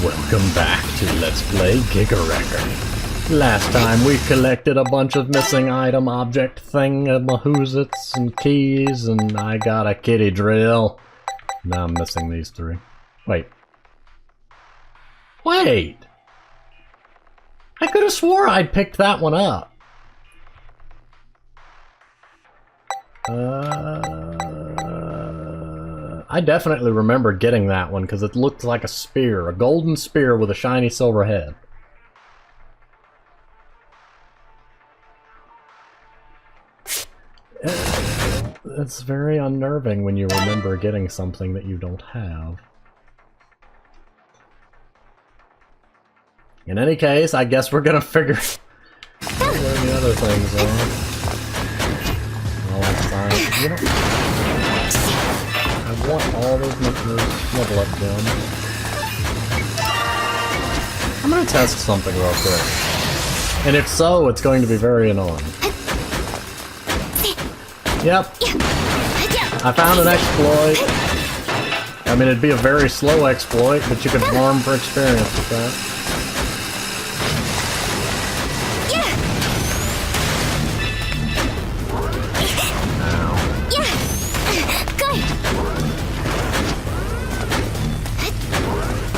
Welcome back to Let's Play Giga Record. Last time we collected a bunch of missing item object thing-a-mahoozits and keys, and I got a kitty drill. Now I'm missing these three. Wait. Wait! I could have swore I'd picked that one up. I definitely remember getting that one because it looked like a spear, a golden spear with a shiny silver head. It's very unnerving when you remember getting something that you don't have. In any case, I guess we're gonna figure out where the other things are. Well, that's fine. You know, I want all those level up gems. I'm gonna test something real quick. And if so, it's going to be very annoying. Yep. I found an exploit. I mean, it'd be a very slow exploit, but you could farm for experience with that.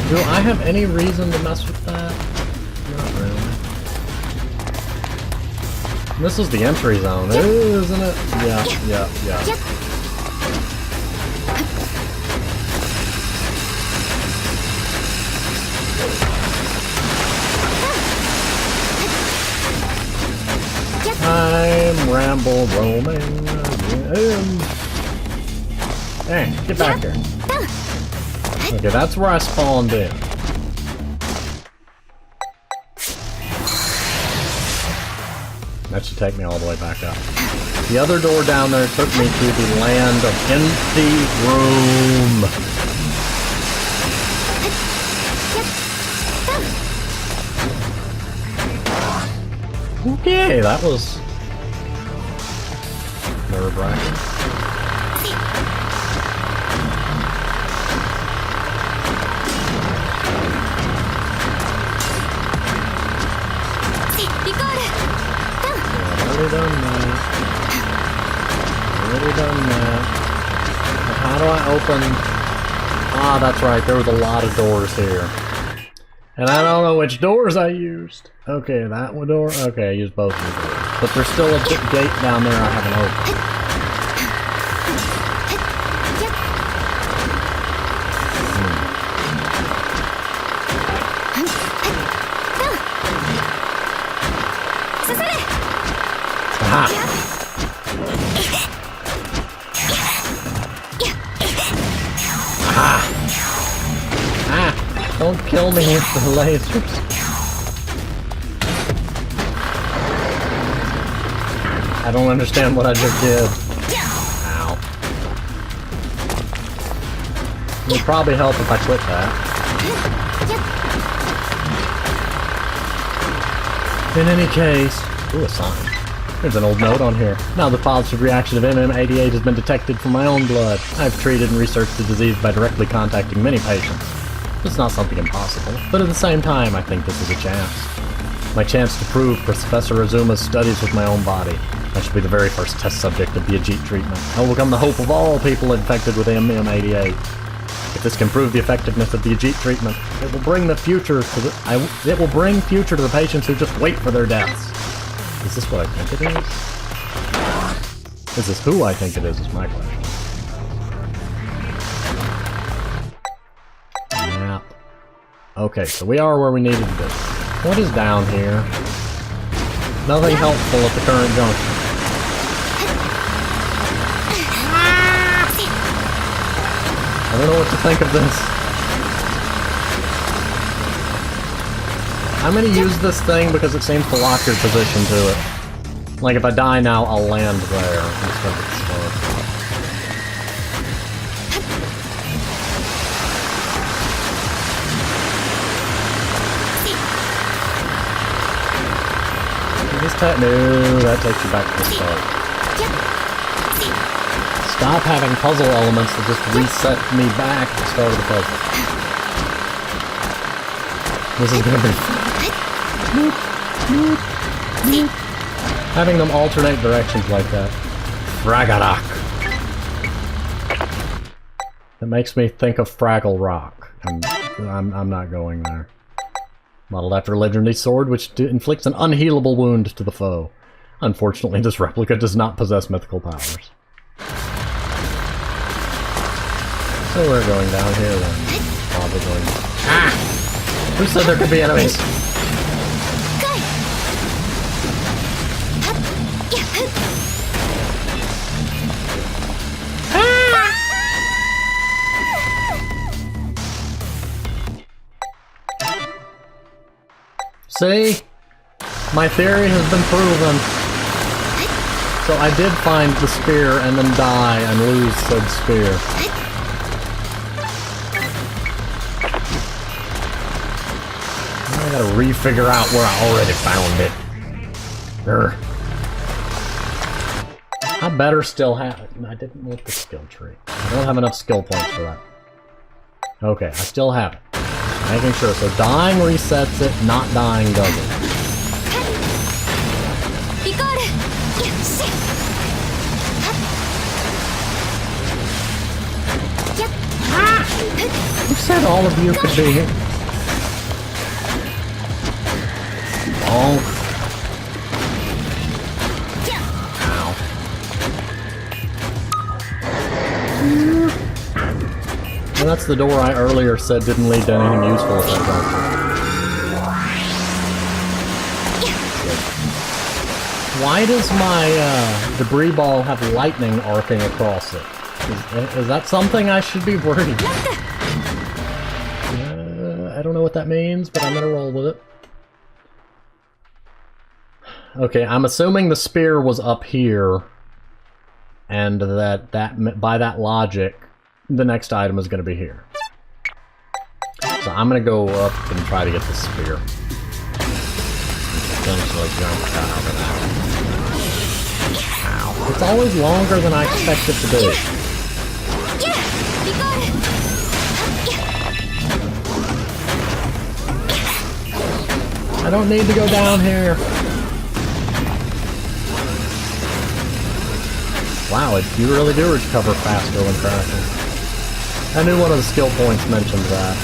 Do I have any reason to mess with that? Not really. This is the entry zone, isn't it? Yeah. I'm ramble roaming again. Hey, get back here. Okay, that's where I spawned in. That should take me all the way back up. The other door down there took me to the land of empty room. Okay, that was nerve-wracking. Already done that. How do I open? Ah, that's right, there was a lot of doors here. And I don't know which doors I used. Okay, that one door? Okay, I used both of the doors. But there's still a gate down there I haven't opened. Aha! Don't kill me with the lasers. I don't understand what I just did. Ow. It would probably help if I quit that. In any case... Ooh, a sign. There's an old note on here. Now the positive reaction of MM88 has been detected from my own blood. I've treated and researched the disease by directly contacting many patients. It's not something impossible, but at the same time, I think this is a chance. My chance to prove Professor Azuma's studies with my own body. I should be the very first test subject of the Ajit treatment. I will become the hope of all people infected with MM88. If this can prove the effectiveness of the Ajit treatment, it will bring the future to the patients who just wait for their deaths. Is this what I think it is? Is this who I think it is my question. Okay, so we are where we needed to be. What is down here? Nothing helpful at the current junction. I don't know what to think of this. I'm gonna use this thing because it seems to lock your position to it. Like if I die now, I'll land there instead of the start. No, that takes you back to the start. Stop having puzzle elements that just reset me back to the start of the puzzle. This is gonna be... Having them alternate directions like that. Fragarak. It makes me think of Fraggle Rock. And I'm not going there. Modeled after a legendary sword, which inflicts an unhealable wound to the foe. Unfortunately, this replica does not possess mythical powers. So we're going down here then. Probably. Ah! Who said there could be enemies? See? My theory has been proven. So I did find the spear and then die and lose said spear. I gotta re-figure out where I already found it. Urgh. I better still have it. I didn't want the skill tree. I don't have enough skill points for that. Okay, I still have it. Making sure. So dying resets it, not dying doesn't. Who said all of you could be here? Oh. Ow. Well, that's the door I earlier said didn't lead to anything useful if I don't. Why does my debris ball have lightning arcing across it? Is that something I should be worried about? I don't know what that means, but I'm gonna roll with it. Okay, I'm assuming the spear was up here, and that by that logic, the next item is gonna be here. So I'm gonna go up and try to get the spear. Potentially jump out of that. Ow. It's always longer than I expect it to be. I don't need to go down here. Wow, you really do recover faster when crashing. I knew one of the skill points mentioned that.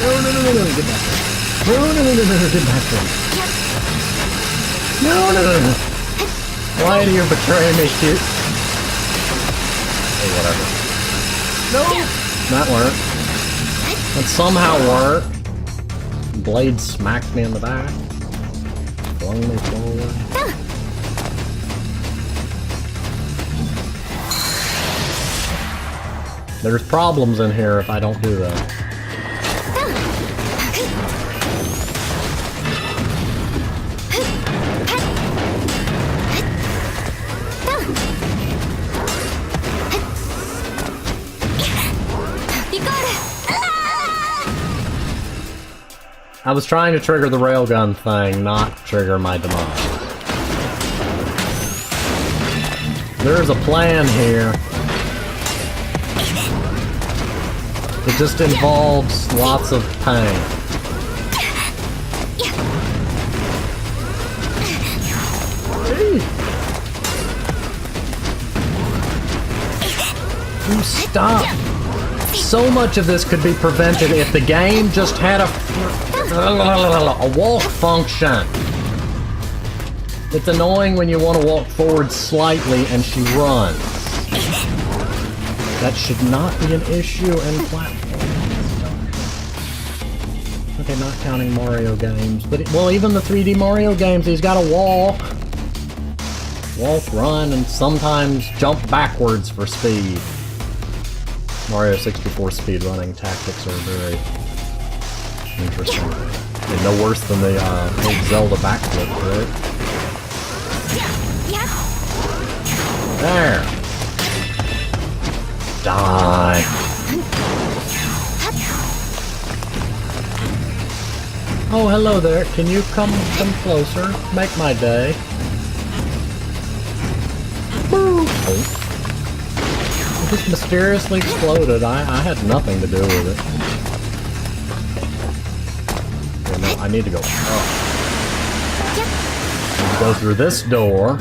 No, get back there. No, get back there. No. Why do you betray me, cute? Hey, whatever. No! That worked. That somehow worked. Blade smacked me in the back. Flung me forward. There's problems in here if I don't do that. I was trying to trigger the railgun thing, not trigger my demise. There's a plan here. It just involves lots of pain. You stop! So much of this could be prevented if the game just had a walk function. It's annoying when you want to walk forward slightly and she runs. That should not be an issue in platforms. Okay, not counting Mario games, but well, even the 3D Mario games, he's got to walk. Walk, run, and sometimes jump backwards for speed. Mario 64 speedrunning tactics are very interesting. And no worse than the old Zelda backflip, right? There! Die! Oh, hello there. Can you come closer? Make my day. Boo! Oh. It just mysteriously exploded. I had nothing to do with it. Okay, no, I need to go up. I need to go through this door.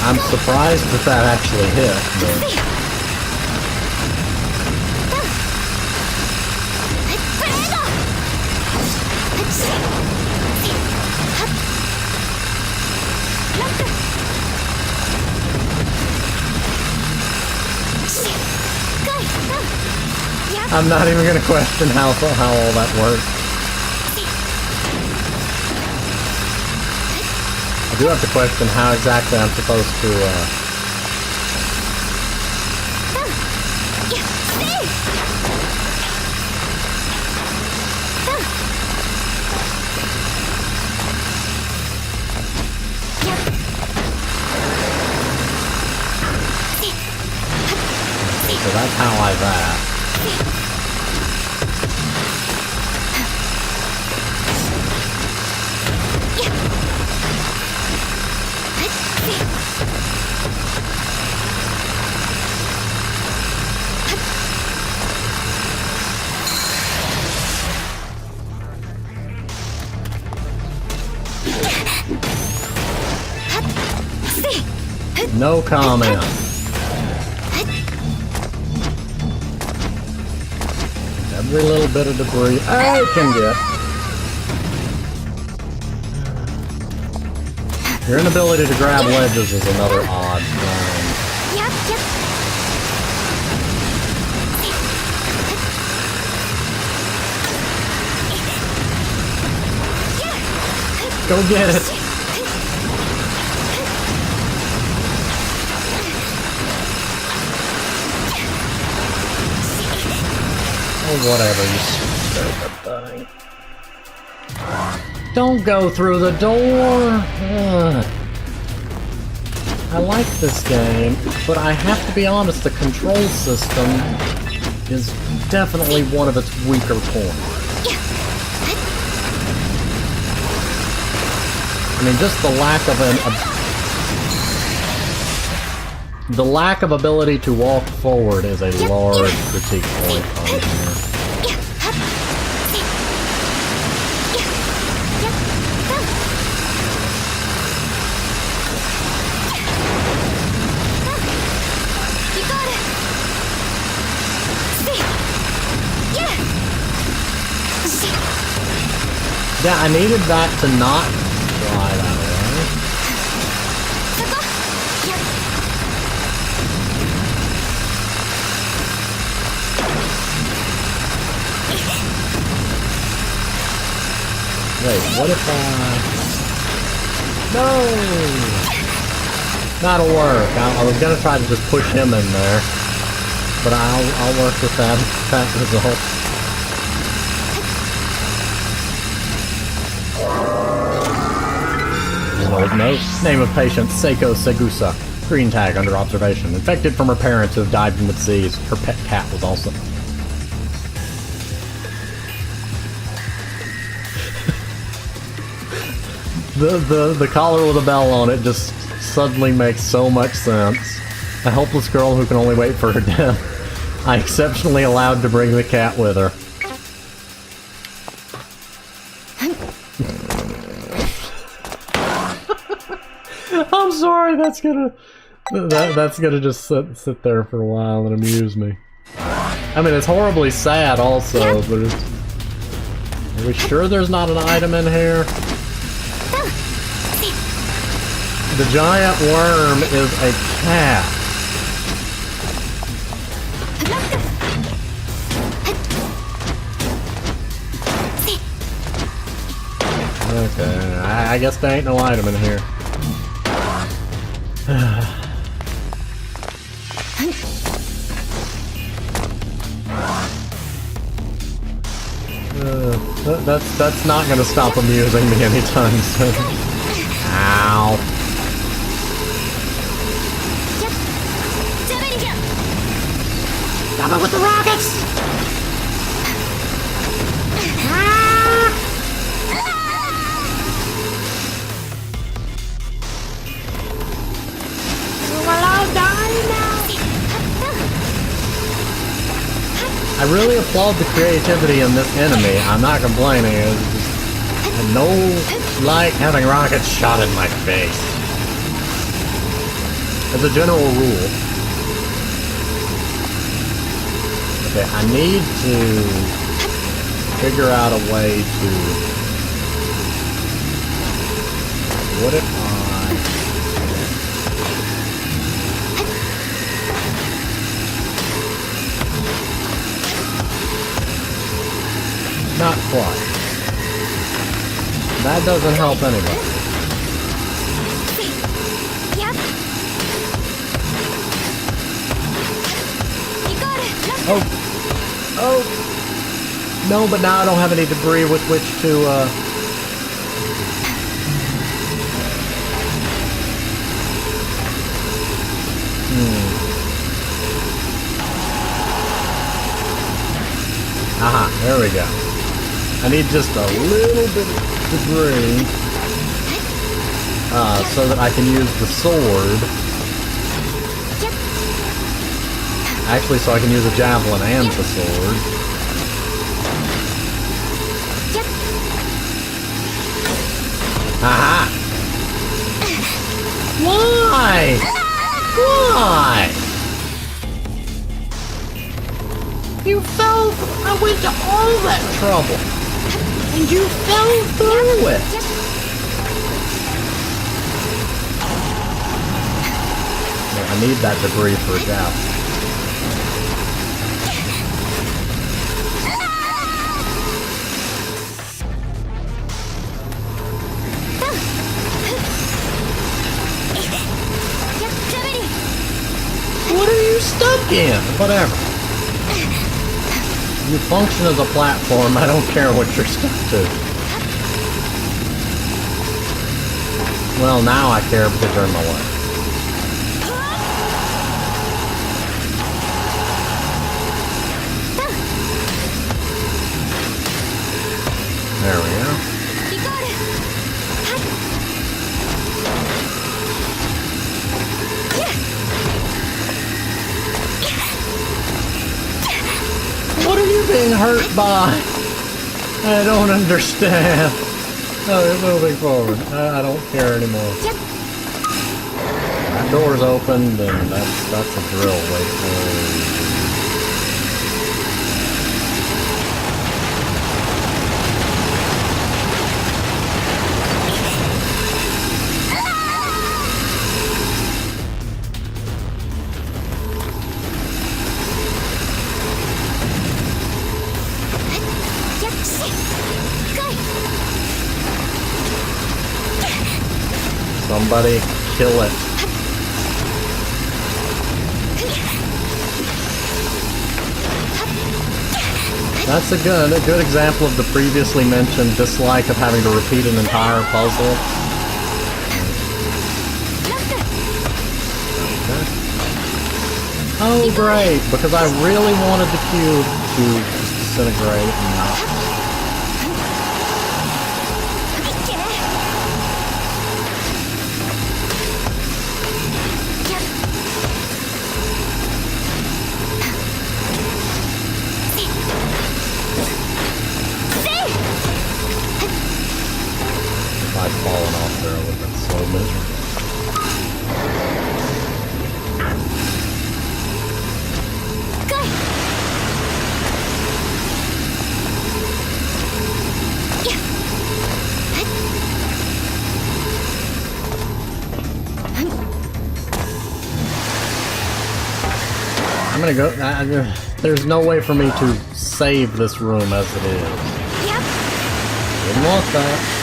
I'm surprised that actually hit, but... I'm not even gonna question how all that works. I do have to question how exactly I'm supposed to, So that's how I that. No comment. Every little bit of debris I can get. Your inability to grab ledges is another odd thing. Go get it. Oh, whatever, you stupid thing. Don't go through the door! Ugh. I like this game, but I have to be honest, the control system is definitely one of its weaker points. I mean, just the lack of ability to walk forward is a large critique point on here. Yeah, I needed that to not fly that way. Wait, what if No! That'll work. I was gonna try to just push him in there, but I'll work with that result. An old note. Name of patient, Seiko Segusa. Green tag under observation. Infected from her parents who have died from the disease. Her pet cat was also... The collar with a bell on it just suddenly makes so much sense. A helpless girl who can only wait for her death. I exceptionally allowed to bring the cat with her. I'm sorry, that's gonna just sit there for a while and amuse me. I mean, it's horribly sad also, but it's... Are we sure there's not an item in here? The giant worm is a cat. Okay, I guess there ain't no item in here. That's not gonna stop amusing me anytime soon. Ow. Stop it with the rockets! I really applaud the creativity in this enemy. I'm not complaining. I don't like having rockets shot in my face. As a general rule. Okay, I need to figure out a way to... What if I... Not quite. That doesn't help anybody. Yep. You got it. Oh. Oh. No, but now I don't have any debris with which to, Aha, there we go. I need just a little bit of debris so that I can use the sword. Actually, so I can use a javelin and the sword. Aha! Why? Why? You fell. I went to all that trouble. And you fell through it! Well, I need that debris for a javelin. What are you stuck in? Whatever. You function as a platform, I don't care what you're stuck to. Well, now I care because you're in my way. There we go. You got it. What are you being hurt by? I don't understand. Oh, you're moving forward. I don't care anymore. That door's opened, and that's a drill. Wait for... Somebody kill it. That's a good example of the previously mentioned dislike of having to repeat an entire puzzle. Okay. Oh great, because I really wanted the cube to disintegrate and not... I'd fallen off there, I would have been so miserable. I'm gonna go. There's no way for me to save this room as it is. Yep. Didn't want that.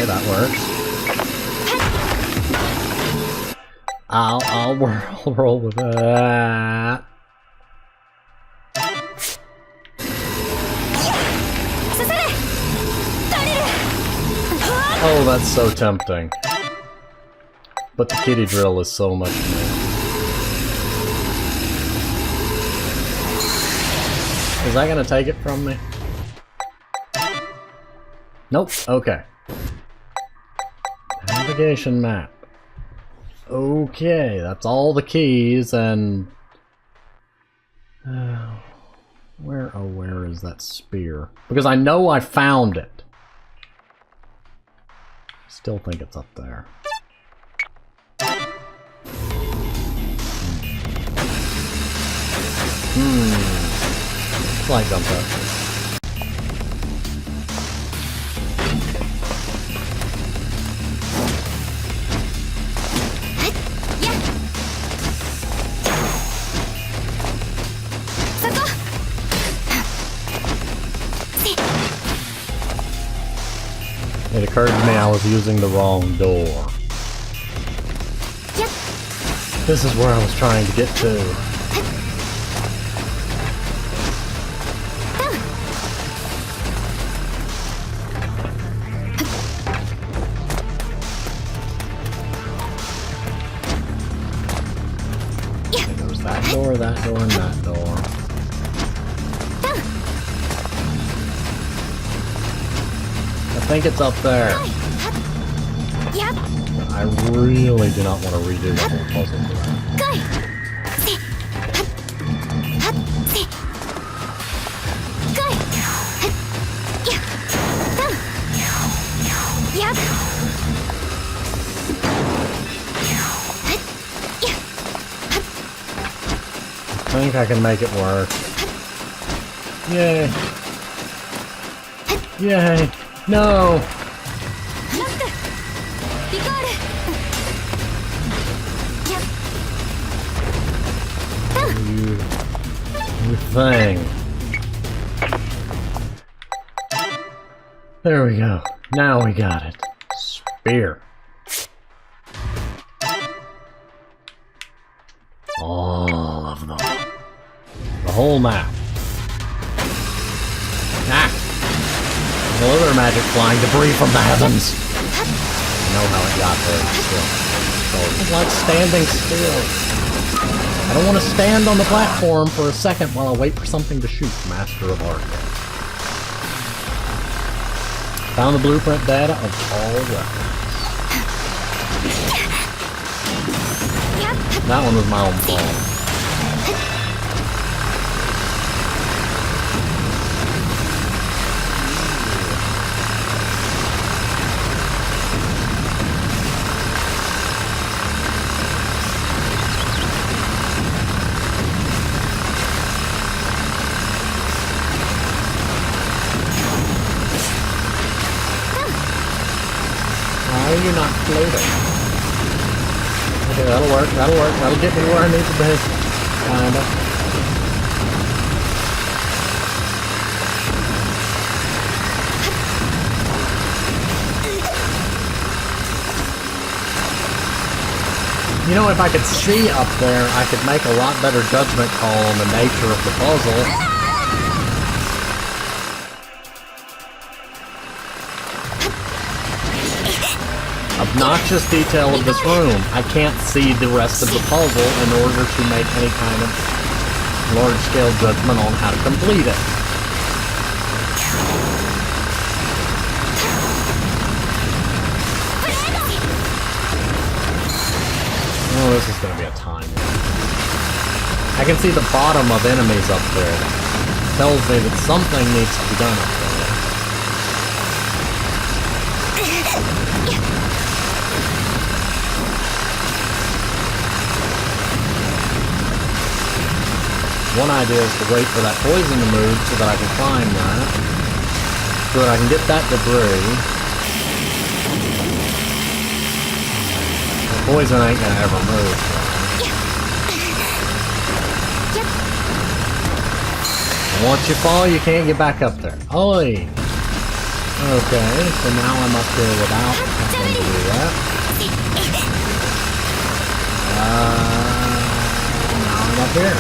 Okay, that works. I'll roll with that. Oh, that's so tempting. But the kitty drill is so much more. Is that gonna take it from me? Nope. Okay. Navigation map. Okay, that's all the keys and... where is that spear? Because I know I found it. Still think it's up there. Flight jump up. It occurred to me I was using the wrong door. This is where I was trying to get to. There's that door, and that door. I think it's up there. I really do not want to redo the whole puzzle for that. I think I can make it work. Yay! Yay! No! You thing. There we go. Now we got it. Spear. All of them. The whole map. Ah! Other magic flying debris from the heavens. I know how it got there still. It's like standing still. I don't want to stand on the platform for a second while I wait for something to shoot. Master of Art. Found the blueprint data of all weapons. That one was my own fault. You're not floating. Okay, that'll work, that'll get me where I need to be. Kinda. You know, if I could see up there, I could make a lot better judgment call on the nature of the puzzle. Obnoxious detail of this room. I can't see the rest of the puzzle in order to make any kind of large-scale judgment on how to complete it. Oh, this is going to be a time. I can see the bottom of enemies up there. Tells me that something needs to be done up there. One idea is to wait for that poison to move so that I can climb that. So that I can get that debris. The poison ain't gonna ever move. And once you fall, you can't get back up there. Oi! Okay, so now I'm up here without having to do that. Now I'm up here.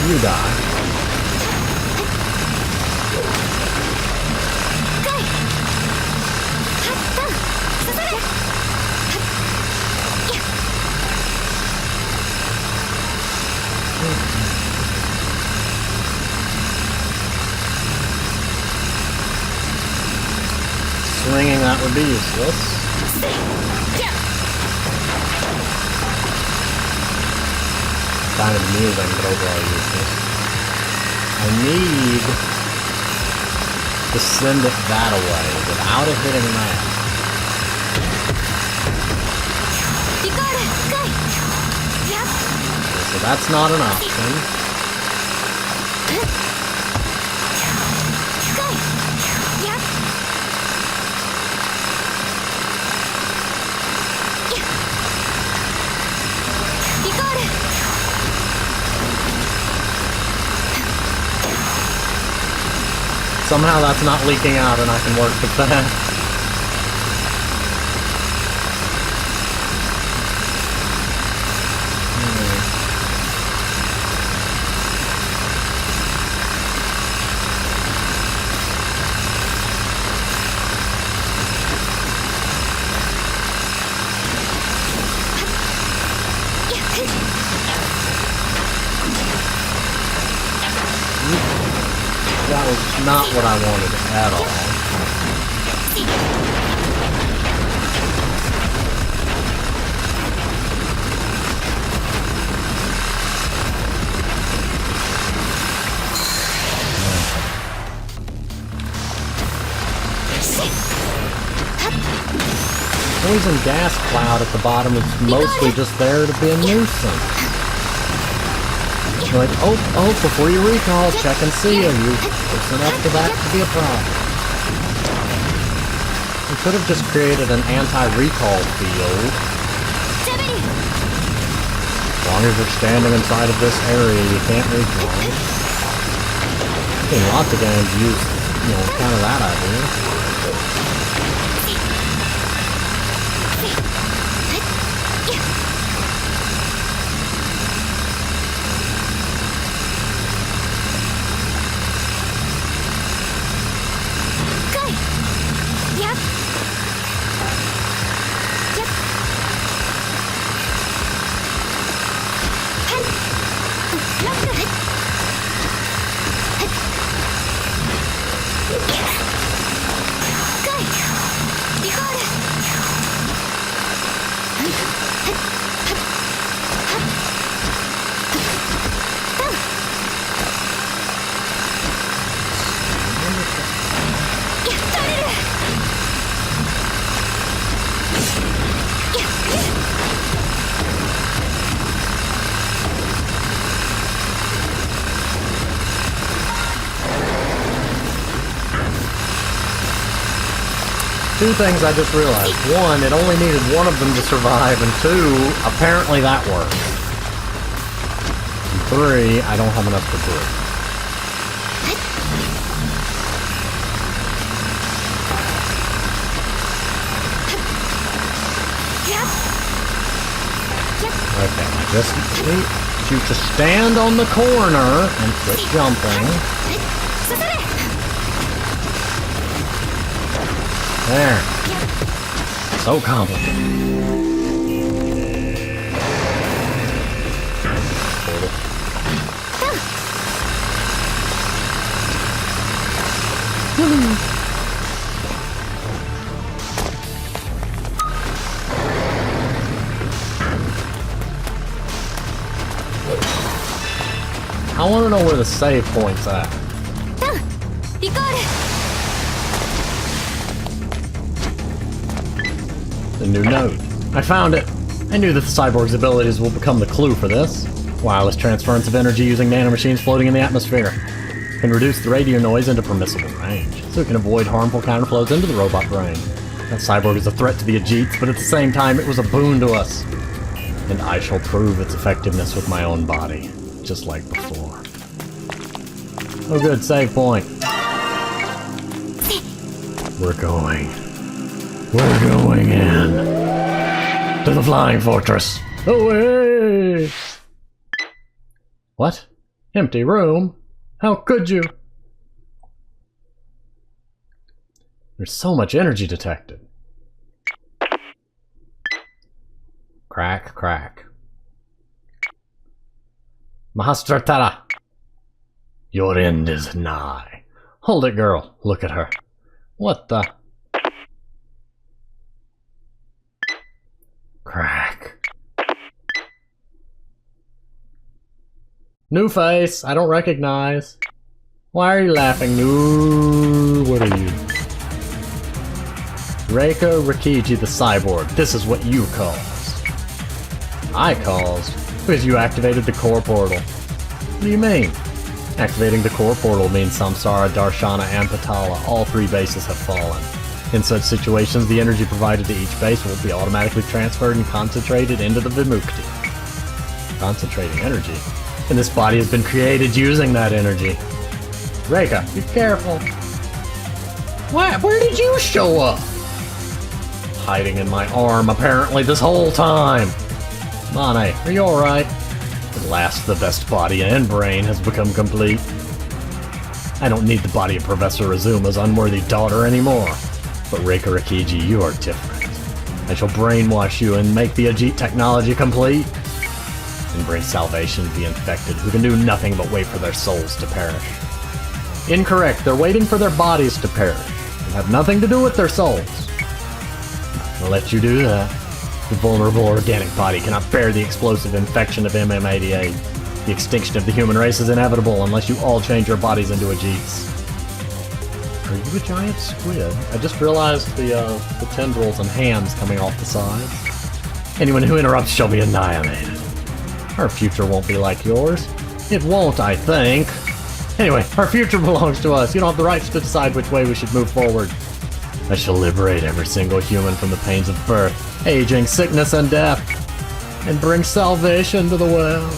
You die. Swinging that would be useless. Kind of amusing, but overall useless. I need to send it that away without it hitting that. Okay, so that's not an option. Somehow that's not leaking out and I can work with that. That was not what I wanted at all. Poison gas cloud at the bottom is mostly just there to be a nuisance. Like, oh, before you recall, check and see, are you close enough to that to be a problem? We could have just created an anti-recall field. As long as you're standing inside of this area, you can't recall. I've seen lots of games use, kind of that idea. Two things I just realized. One, it only needed one of them to survive, and two, apparently that works. And three, I don't have enough to do it. Okay, I just need you to stand on the corner and quit jumping. There. So complicated. I want to know where the save point's at. The new node. I found it! I knew that the cyborg's abilities will become the clue for this. Wireless transference of energy using nanomachines floating in the atmosphere. Can reduce the radio noise into permissible range, so it can avoid harmful counterflows into the robot brain. That cyborg is a threat to the Ajits, but at the same time, it was a boon to us. And I shall prove its effectiveness with my own body, just like before. Oh good, save point. We're going in. To the Flying Fortress. Away! What? Empty room? How could you? There's so much energy detected. Crack, crack. Mahastratara! Your end is nigh. Hold it, girl. Look at her. What the? Crack. New face. I don't recognize. Why are you laughing? New. What are you? Reiko Rikiji the cyborg. This is what you caused. I caused? Because you activated the core portal. What do you mean? Activating the core portal means Samsara, Darshana, and Patala. All three bases have fallen. In such situations, the energy provided to each base will be automatically transferred and concentrated into the Vimukti. Concentrating energy? And this body has been created using that energy. Reika, be careful. What? Where did you show up? Hiding in my arm, apparently, this whole time. Mane, are you alright? At last, the best body and brain has become complete. I don't need the body of Professor Izuma's unworthy daughter anymore. But Reika Rikiji, you are different. I shall brainwash you and make the Ajit technology complete. And bring salvation to the infected, who can do nothing but wait for their souls to perish. Incorrect, they're waiting for their bodies to perish. They have nothing to do with their souls. I'll let you do that. The vulnerable organic body cannot bear the explosive infection of MM88. The extinction of the human race is inevitable unless you all change your bodies into Ajits. Are you a giant squid? I just realized the tendrils and hands coming off the sides. Anyone who interrupts shall be annihilated. Our future won't be like yours. It won't, I think. Anyway, our future belongs to us. You don't have the rights to decide which way we should move forward. I shall liberate every single human from the pains of birth, aging, sickness, and death, and bring salvation to the world.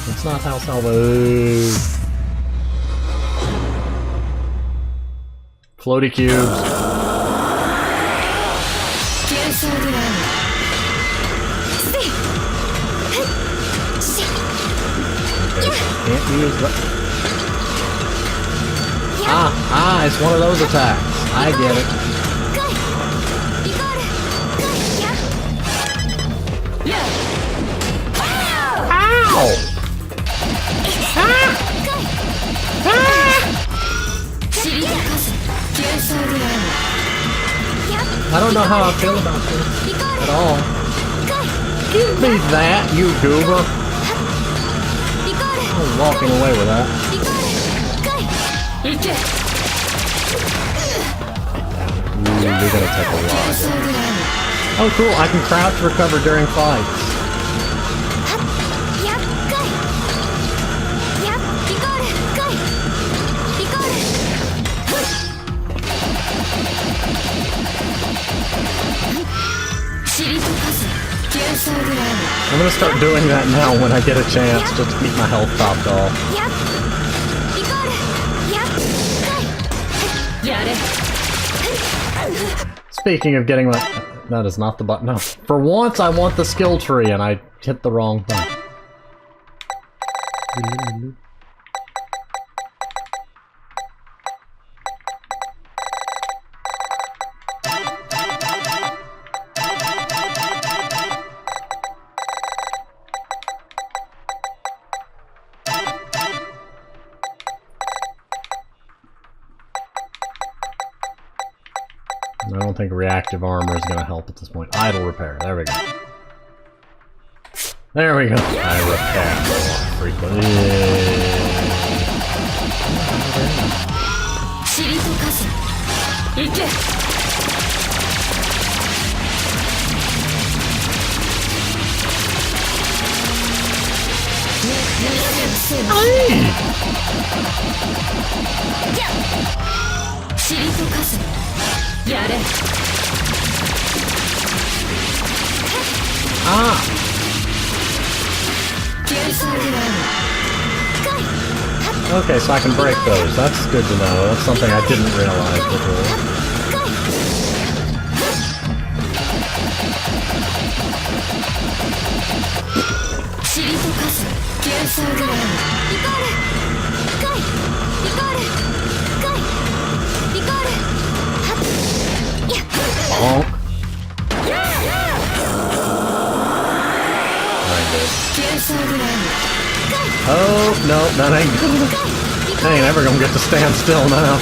It's not how salvation... Floaty cubes. Can't use the... it's one of those attacks. I get it. Ow! I don't know how I feel about this at all. Give me that, you goober. I'm walking away with that. You're gonna take a lot. Oh cool, I can crouch recover during fights. I'm gonna start doing that now when I get a chance, just to keep my health topped off. Speaking of getting my... That is not the button. No. For once, I want the skill tree, and I hit the wrong thing. I don't think reactive armor is going to help at this point. Idle repair. There we go. There we go. I repair more frequently. Ah! Okay, so I can break those. That's good to know. That's something I didn't realize before. Bonk. Oh, no, that ain't good. I ain't ever gonna get to stand still now.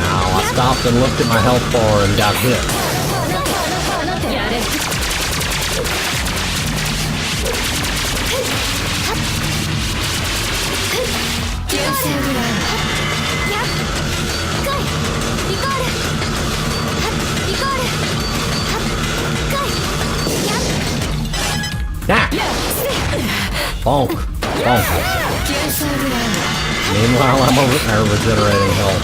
Ow, I stopped and looked at my health bar and got hit. Ah! Bonk. Bonk. Meanwhile, I'm over there regenerating health.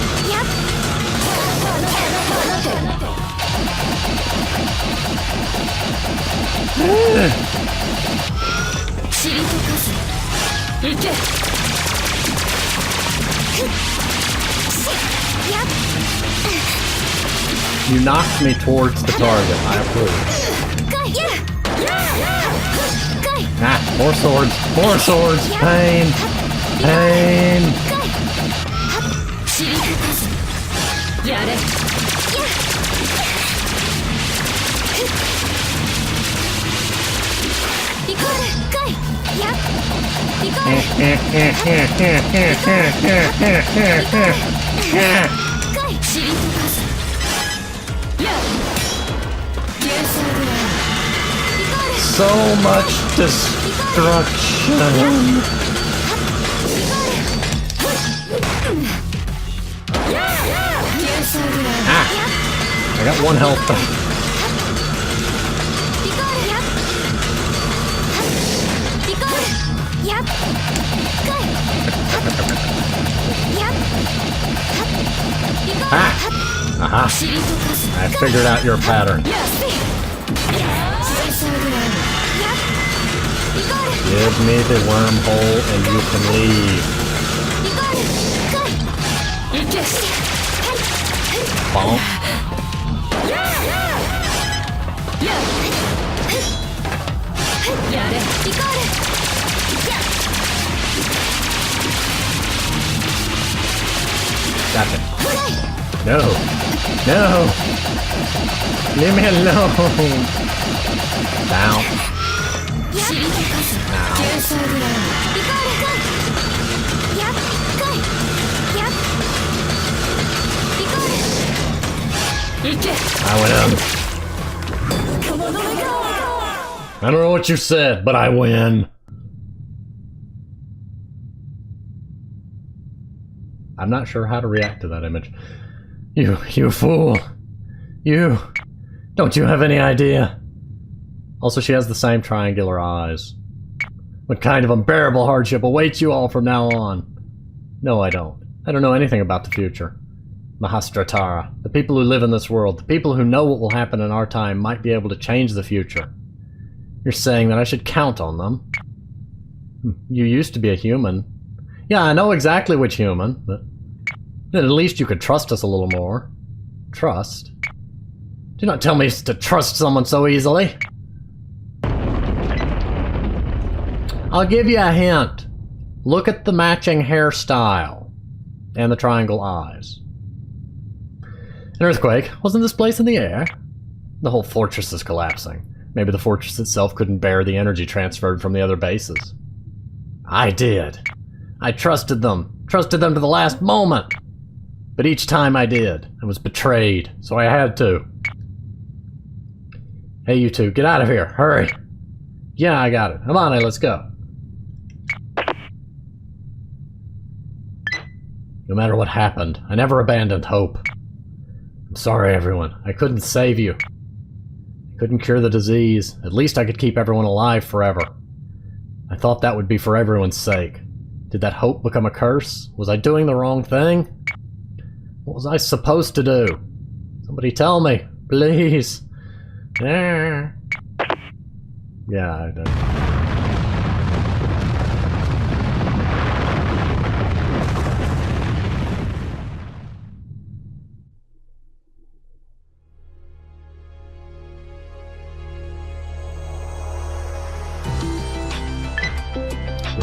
You knocked me towards the target. I approve. Ah, more swords. More swords. Pain. Pain. So much destruction. Ah! I got one health though. Ah! Aha! I figured out your pattern. Give me the wormhole and you can leave. Bonk. Gotcha. No. No. Leave me alone. Down. I win. I don't know what you said, but I win. I'm not sure how to react to that image. You fool. You. Don't you have any idea? Also, she has the same triangular eyes. What kind of unbearable hardship awaits you all from now on? No, I don't. I don't know anything about the future. Mahastratara, the people who live in this world, the people who know what will happen in our time might be able to change the future. You're saying that I should count on them? You used to be a human. Yeah, I know exactly which human, but at least you could trust us a little more. Trust? Do not tell me to trust someone so easily. I'll give you a hint. Look at the matching hairstyle and the triangle eyes. An earthquake? Wasn't this place in the air? The whole fortress is collapsing. Maybe the fortress itself couldn't bear the energy transferred from the other bases. I did. I trusted them to the last moment. But each time I did, I was betrayed, so I had to. Hey, you two, get out of here, hurry. Yeah, I got it. Come on, let's go. No matter what happened, I never abandoned hope. I'm sorry, everyone. I couldn't save you. Couldn't cure the disease. At least I could keep everyone alive forever. I thought that would be for everyone's sake. Did that hope become a curse? Was I doing the wrong thing? What was I supposed to do? Somebody tell me, please. Yeah, I did.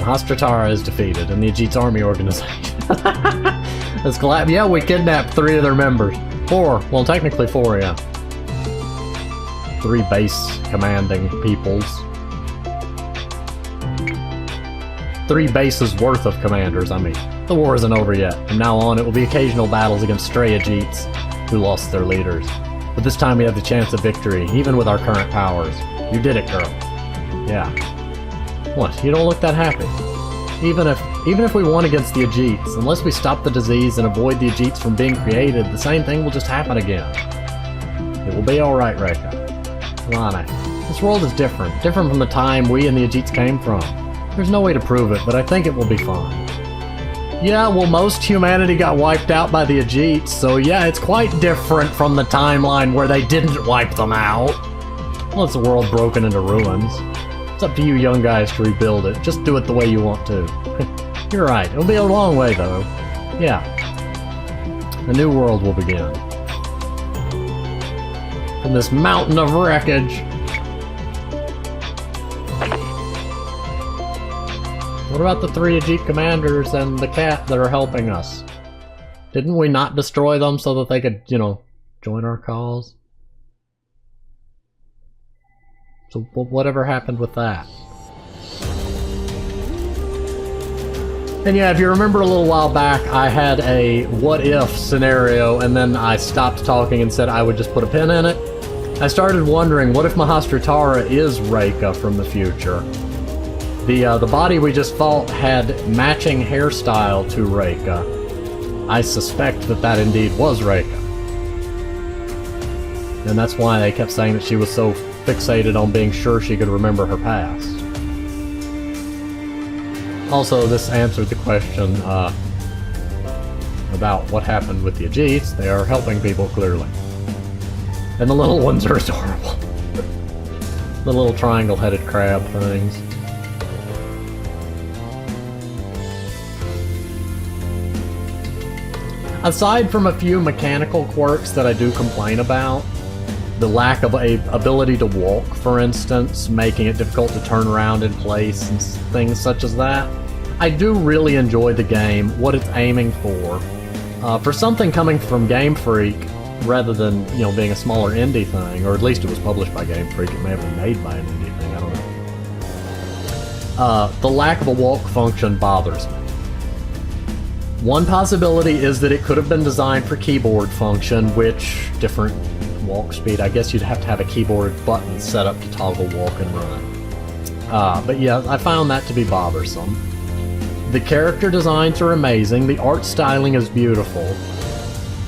Hastratara is defeated, and the Ajit's army organization. Let's collapse. Yeah, we kidnapped 3 of their members. 4. Well, technically 4, yeah. 3 base commanding peoples. 3 bases worth of commanders, I mean. The war isn't over yet. From now on, it will be occasional battles against stray Ajits who lost their leaders. But this time we have the chance of victory, even with our current powers. You did it, girl. Yeah. What? You don't look that happy. Even if we won against the Ajits, unless we stop the disease and avoid the Ajits from being created, the same thing will just happen again. It will be alright, Reika. Lana, this world is different from the time we and the Ajits came from. There's no way to prove it, but I think it will be fun. Yeah, well, most humanity got wiped out by the Ajits, so yeah, it's quite different from the timeline where they didn't wipe them out. Well, it's a world broken into ruins. It's up to you young guys to rebuild it. Just do it the way you want to. You're right. It'll be a long way, though. Yeah. A new world will begin. From this mountain of wreckage. What about the 3 Ajit commanders and the cat that are helping us? Didn't we not destroy them so that they could, you know, join our cause? So whatever happened with that? And yeah, if you remember a little while back, I had a what-if scenario, and then I stopped talking and said I would just put a pin in it. I started wondering, what if Mahastratara is Reika from the future? The body we just fought had matching hairstyle to Reika. I suspect that that indeed was Reika. And that's why they kept saying that she was so fixated on being sure she could remember her past. Also, this answered the question about what happened with the Ajits. They are helping people, clearly. And the little ones are adorable. The little triangle-headed crab things. Aside from a few mechanical quirks that I do complain about, the lack of a ability to walk, for instance, making it difficult to turn around in place and things such as that, I do really enjoy the game, what it's aiming for. For something coming from Game Freak, rather than, you know, being a smaller indie thing, or at least it was published by Game Freak, it may have been made by an indie thing, I don't know. The lack of a walk function bothers me. One possibility is that it could have been designed for keyboard function, which different walk speed, I guess you'd have to have a keyboard button set up to toggle walk and run. But yeah, I found that to be bothersome. The character designs are amazing, the art styling is beautiful.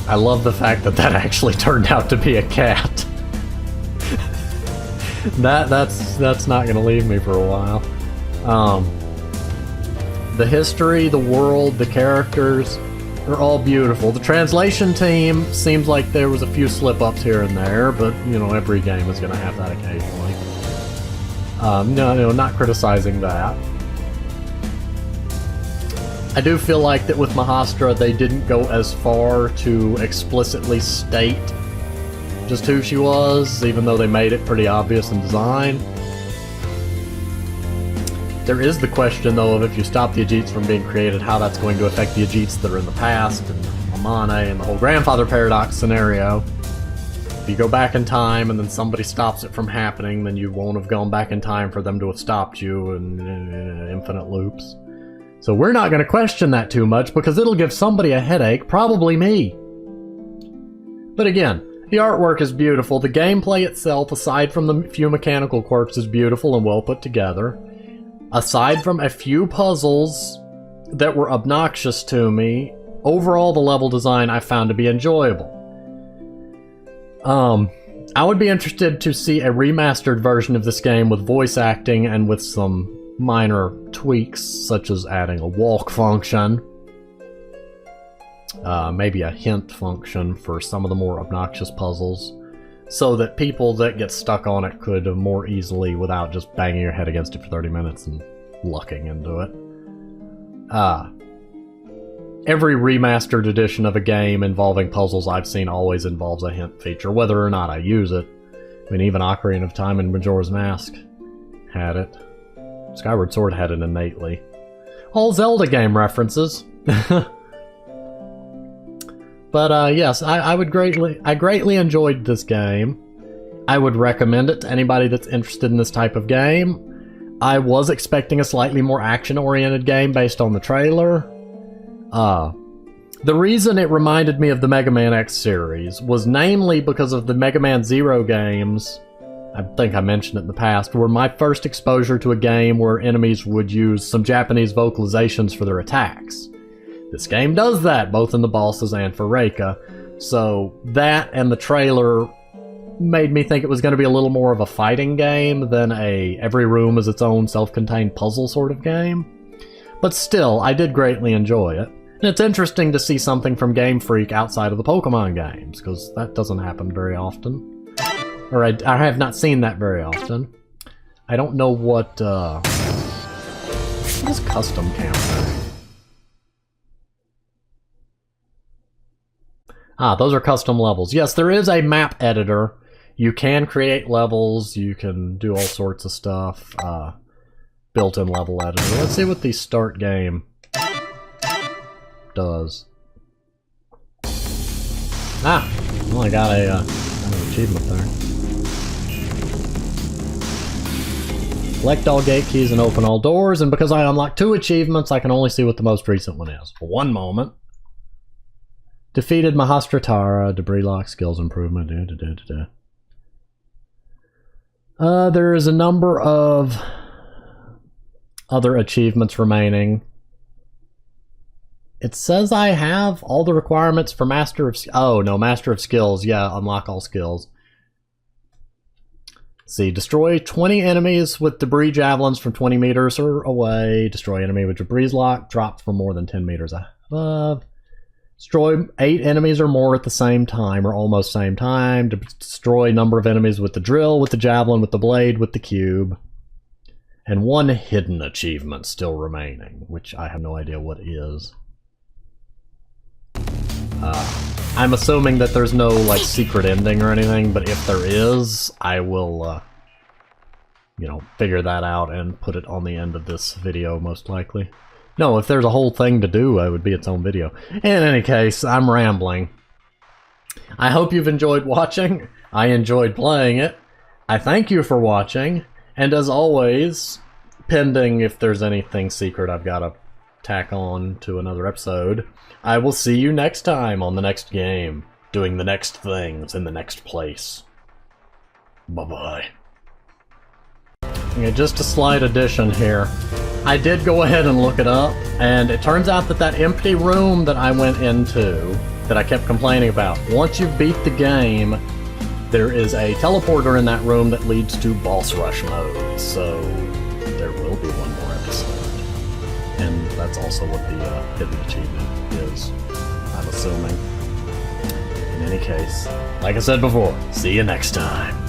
I love the fact that that actually turned out to be a cat. That's not gonna leave me for a while. The history, the world, the characters, they're all beautiful. The translation team seems like there was a few slip-ups here and there, but, you know, every game is going to have that occasionally. No, not criticizing that. I do feel like that with Mahastra, they didn't go as far to explicitly state just who she was, even though they made it pretty obvious in design. There is the question, though, of if you stop the Ajits from being created, how that's going to affect the Ajits that are in the past, and Amane, and the whole grandfather paradox scenario. If you go back in time and then somebody stops it from happening, then you won't have gone back in time for them to have stopped you in infinite loops. So we're not going to question that too much, because it'll give somebody a headache, probably me. But again, the artwork is beautiful, the gameplay itself, aside from the few mechanical quirks, is beautiful and well put together. Aside from a few puzzles that were obnoxious to me, overall the level design I found to be enjoyable. I would be interested to see a remastered version of this game with voice acting and with some minor tweaks, such as adding a walk function. Maybe a hint function for some of the more obnoxious puzzles, so that people that get stuck on it could more easily, without just banging your head against it for 30 minutes and lucking into it. Every remastered edition of a game involving puzzles I've seen always involves a hint feature, whether or not I use it. I mean, even Ocarina of Time and Majora's Mask had it. Skyward Sword had it innately. All Zelda game references. But yes, I greatly enjoyed this game. I would recommend it to anybody that's interested in this type of game. I was expecting a slightly more action-oriented game based on the trailer. The reason it reminded me of the Mega Man X series was namely because of the Mega Man Zero games. I think I mentioned it in the past, were my first exposure to a game where enemies would use some Japanese vocalizations for their attacks. This game does that, both in the bosses and for Reika. So that and the trailer made me think it was going to be a little more of a fighting game than a every room is its own self-contained puzzle sort of game. But still, I did greatly enjoy it. And it's interesting to see something from Game Freak outside of the Pokemon games, because that doesn't happen very often. Or I have not seen that very often. I don't know what is custom counter? Ah, those are custom levels. Yes, there is a map editor. You can create levels, you can do all sorts of stuff. Built-in level editor. Let's see what the start game does. Ah! Well, I got an achievement there. Collect all gate keys and open all doors, and because I unlocked 2 achievements, I can only see what the most recent one is. For one moment. Defeated Mahastratara, debris lock, skills improvement. There is a number of other achievements remaining. It says I have all the requirements for Master of... Oh, no, Master of Skills. Yeah, unlock all skills. Let's see, destroy 20 enemies with debris javelins from 20 meters or away. Destroy enemy with debris lock, drop from more than 10 meters above. Destroy 8 enemies or more at the same time, or almost same time. Destroy number of enemies with the drill, with the javelin, with the blade, with the cube. And 1 hidden achievement still remaining, which I have no idea what is. I'm assuming that there's no, like, secret ending or anything, but if there is, I will, you know, figure that out and put it on the end of this video, most likely. No, if there's a whole thing to do, it would be its own video. In any case, I'm rambling. I hope you've enjoyed watching. I enjoyed playing it. I thank you for watching. And as always, pending if there's anything secret I've got to tack on to another episode, I will see you next time on the next game, doing the next things in the next place. Bye-bye. Okay, just a slight addition here. I did go ahead and look it up, and it turns out that that empty room that I went into, that I kept complaining about, once you beat the game, there is a teleporter in that room that leads to boss rush mode, so there will be one more episode. And that's also what the hidden achievement is, I'm assuming. In any case, like I said before, see you next time.